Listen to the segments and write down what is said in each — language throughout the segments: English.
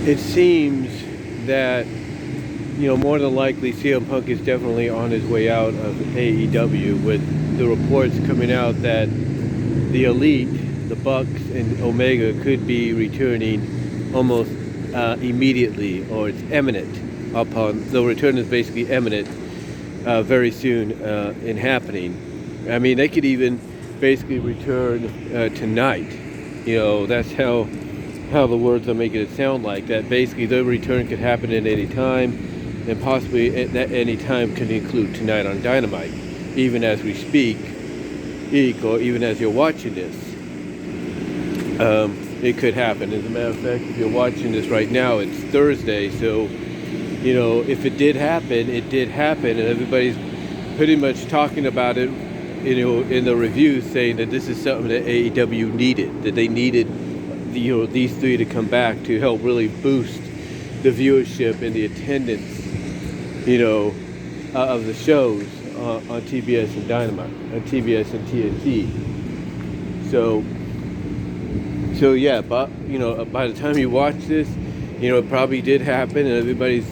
it seems that, more than likely CM Punk is definitely on his way out of AEW, with the reports coming out that the Elite, the Bucks, and Omega could be returning almost immediately, or it's imminent. The return is basically imminent, very soon in happening. I mean, they could even basically return tonight. That's how the words are making it sound like, that basically the return could happen at any time, and possibly at any time could include tonight on Dynamite, even as we speak, or even as you're watching this. It could happen. As a matter of fact, if you're watching this right now, it's Thursday, so if it did happen, and everybody's pretty much talking about it, in the reviews, saying that this is something that AEW needed, that they needed these three to come back to help really boost the viewership and the attendance, of the shows on TBS and Dynamite, on TBS and TNT. So yeah, but by the time you watch this, it probably did happen, and everybody's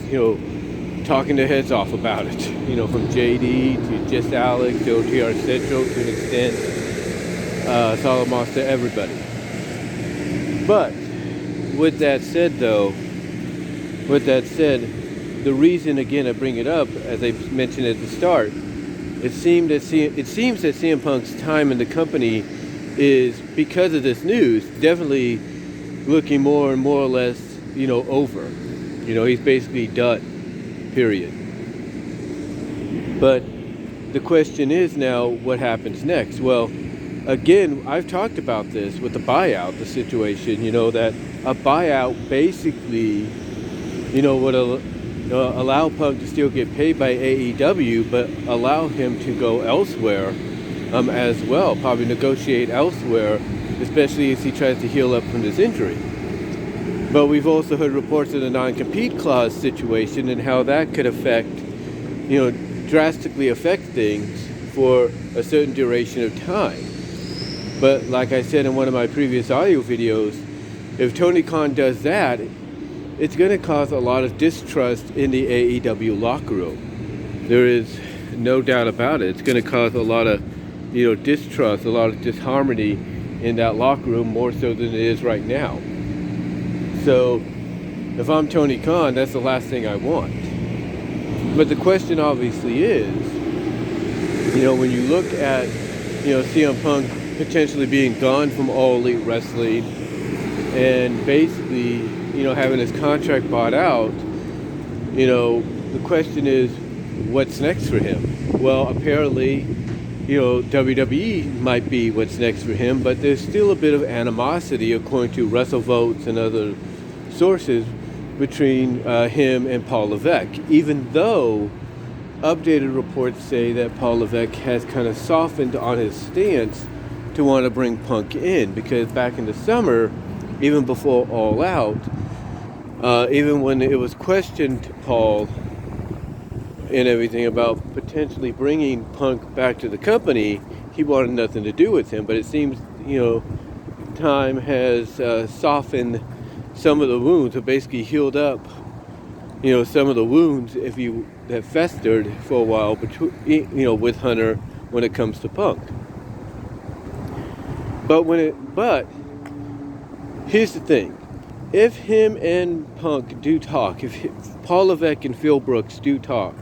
talking their heads off about it. From JD to Just Alex to OTR Central to an extent, Solomos, to everybody. But with that said, the reason, again, I bring it up, as I mentioned at the start, it seems that CM Punk's time in the company is, because of this news, definitely looking more and more or less, over. He's basically done, period. But the question is now, what happens next? Well, again, I've talked about this with the buyout, the situation, that a buyout basically, would allow Punk to still get paid by AEW, but allow him to go elsewhere as well, probably negotiate elsewhere, especially as he tries to heal up from this injury. But we've also heard reports of the non-compete clause situation and how that could affect, drastically affect things for a certain duration of time. But like I said in one of my previous audio videos, if Tony Khan does that, it's going to cause a lot of distrust in the AEW locker room. There is no doubt about it. It's going to cause a lot of, distrust, a lot of disharmony in that locker room, more so than it is right now. So if I'm Tony Khan, that's the last thing I want. But the question obviously is, when you look at, CM Punk potentially being gone from All Elite Wrestling and basically, having his contract bought out, the question is, what's next for him? Well, apparently, WWE might be what's next for him, but there's still a bit of animosity, according to WrestleVotes and other sources, between him and Paul Levesque, even though updated reports say that Paul Levesque has kind of softened on his stance to want to bring Punk in, because back in the summer, even before All Out, even when it was questioned to Paul and everything about potentially bringing Punk back to the company, he wanted nothing to do with him. But it seems, time has softened some of the wounds, or basically healed up, some of the wounds that festered for a while with Hunter when it comes to Punk. But here's the thing: if him and Punk do talk, if Paul Levesque and Phil Brooks do talk,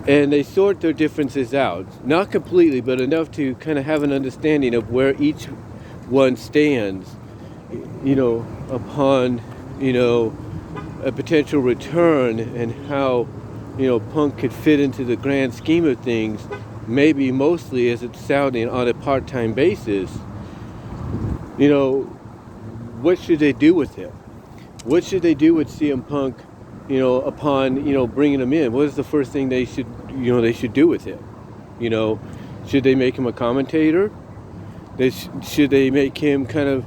and they sort their differences out, not completely, but enough to kind of have an understanding of where each one stands, upon, a potential return, and how, Punk could fit into the grand scheme of things, maybe mostly as it's sounding on a part-time basis, what should they do with him? What should they do with CM Punk, upon, bringing him in? What is the first thing they should do with him? Should they make him a commentator? Should they make him kind of,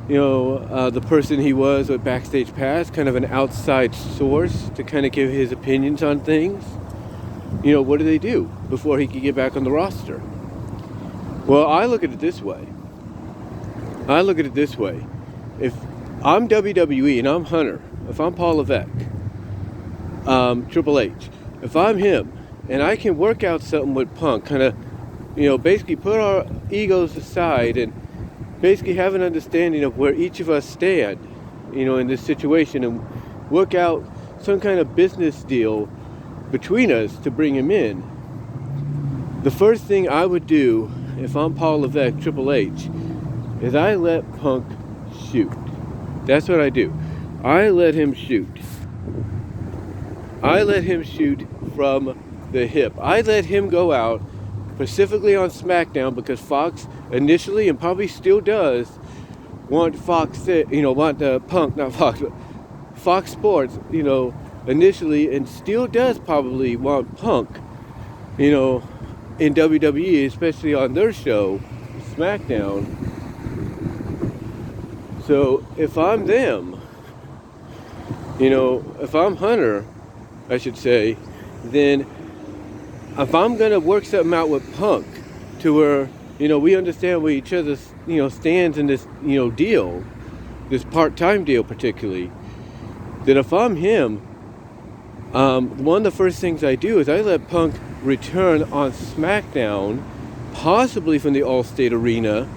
the person he was with Backstage Pass, kind of an outside source to kind of give his opinions on things? What do they do before he can get back on the roster? Well, I look at it this way. If I'm WWE and I'm Hunter. If I'm Paul Levesque, Triple H, if I'm him and I can work out something with Punk, kind of, basically put our egos aside and basically have an understanding of where each of us stand, in this situation, and work out some kind of business deal between us to bring him in. The first thing I would do if I'm Paul Levesque, Triple H, is I let Punk shoot. That's what I do. I let him shoot. I let him shoot from the hip. I let him go out, specifically on Smackdown, because Fox initially, and probably still does, want Punk, not Fox, but Fox Sports, initially, and still does probably want Punk, in WWE, especially on their show, Smackdown. So if I'm them, if I'm Hunter, I should say, then if I'm going to work something out with Punk to where, we understand where each other, stands in this, deal, this part-time deal particularly, then if I'm him, one of the first things I do is I let Punk return on Smackdown, possibly from the Allstate Arena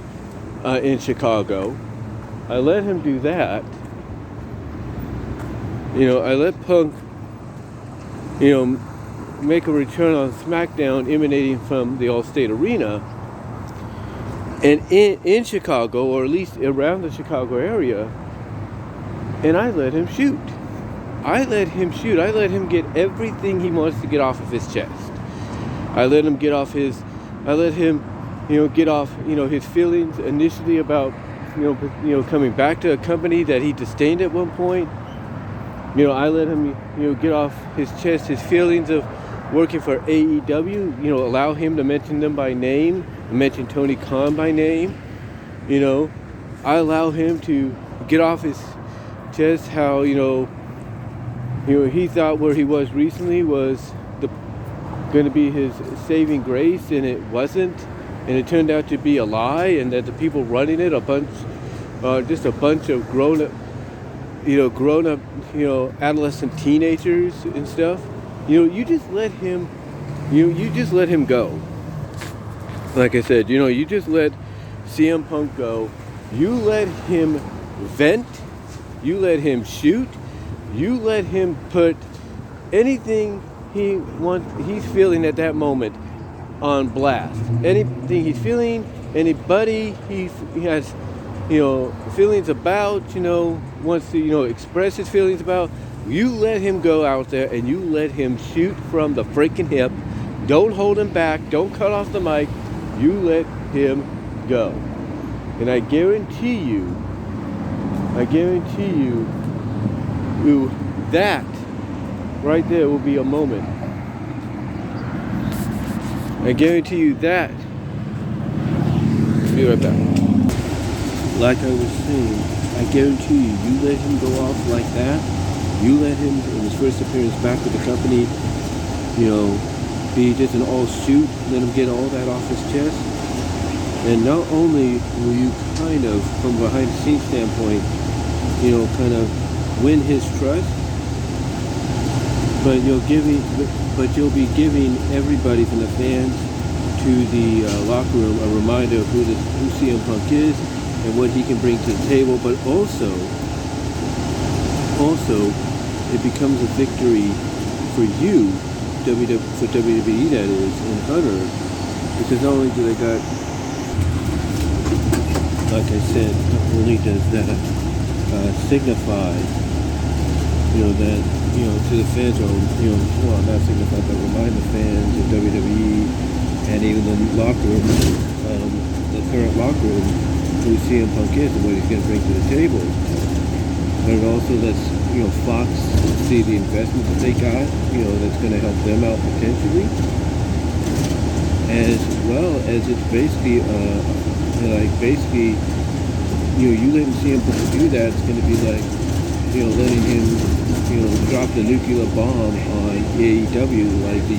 in Chicago. I let him do that. I let Punk, make a return on Smackdown emanating from the Allstate Arena. And in Chicago, or at least around the Chicago area, and I let him shoot. I let him get everything he wants to get off of his chest. I let him get off his feelings initially about, coming back to a company that he disdained at one point. I let him, get off his chest his feelings of working for AEW, allow him to mention them by name, mention Tony Khan by name. I allow him to get off his chest how, he thought where he was recently was going to be his saving grace, and it wasn't, and it turned out to be a lie, and that the people running it, just a bunch of grown up, adolescent teenagers and stuff. You just let him, you just let him go. Like I said, you just let CM Punk go. You let him vent. You let him shoot. You let him put anything he's feeling at that moment on blast. Anything he's feeling, anybody he has, feelings about, wants to, express his feelings about, you let him go out there and you let him shoot from the freaking hip. Don't hold him back. Don't cut off the mic. You let him go. And I guarantee you, that right there will be a moment. I guarantee you that. Be right back. Like I was saying, I guarantee you, you let him go off like that. You let him, in his first appearance back with the company, be just an all shoot, let him get all that off his chest. And not only will you kind of, from a behind the scenes standpoint, kind of win his trust, but you'll be giving everybody from the fans to the locker room a reminder of who CM Punk is and what he can bring to the table. But also it becomes a victory for you, for WWE that is, and Hunter, because not only do they got, like I said, not only does that signify, that, to the fans, or, not signify, but remind the fans of WWE and even the locker room, the current locker room, who CM Punk is and what he's going to bring to the table. But it also lets, Fox see the investment that they got, that's going to help them out potentially. As well as it's basically, you letting CM Punk do that, it's going to be like, letting him, drop the nuclear bomb on AEW like the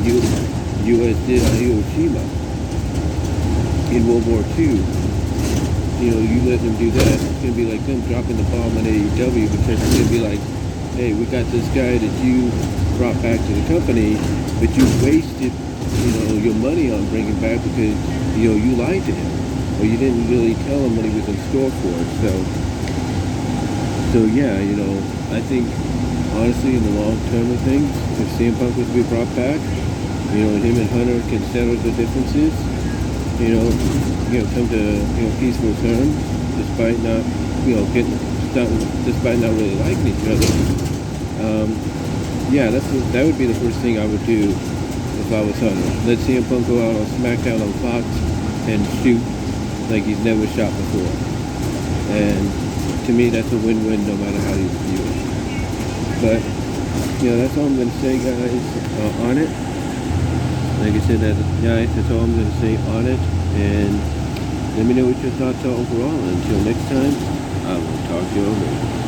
U.S. did on Hiroshima in World War II. you let them do that, it's gonna be like them dropping the bomb on AEW, because it's gonna be like, hey, we got this guy that you brought back to the company, but you wasted, your money on bringing back because, you lied to him, or you didn't really tell him what he was in store for. So yeah, I think honestly, in the long term of things, if CM Punk was to be brought back, and him and Hunter can settle the differences, come to peaceful terms, despite not despite not really liking each other. Yeah, that would be the first thing I would do if I was Hunter. Let CM Punk go out on Smackdown on Fox and shoot like he's never shot before. And to me, that's a win-win, no matter how you view it. But that's all I'm gonna say, guys, on it. Like I said, guys, that's all I'm gonna say on it. And let me know what your thoughts are overall. Until next time, I will talk to you later.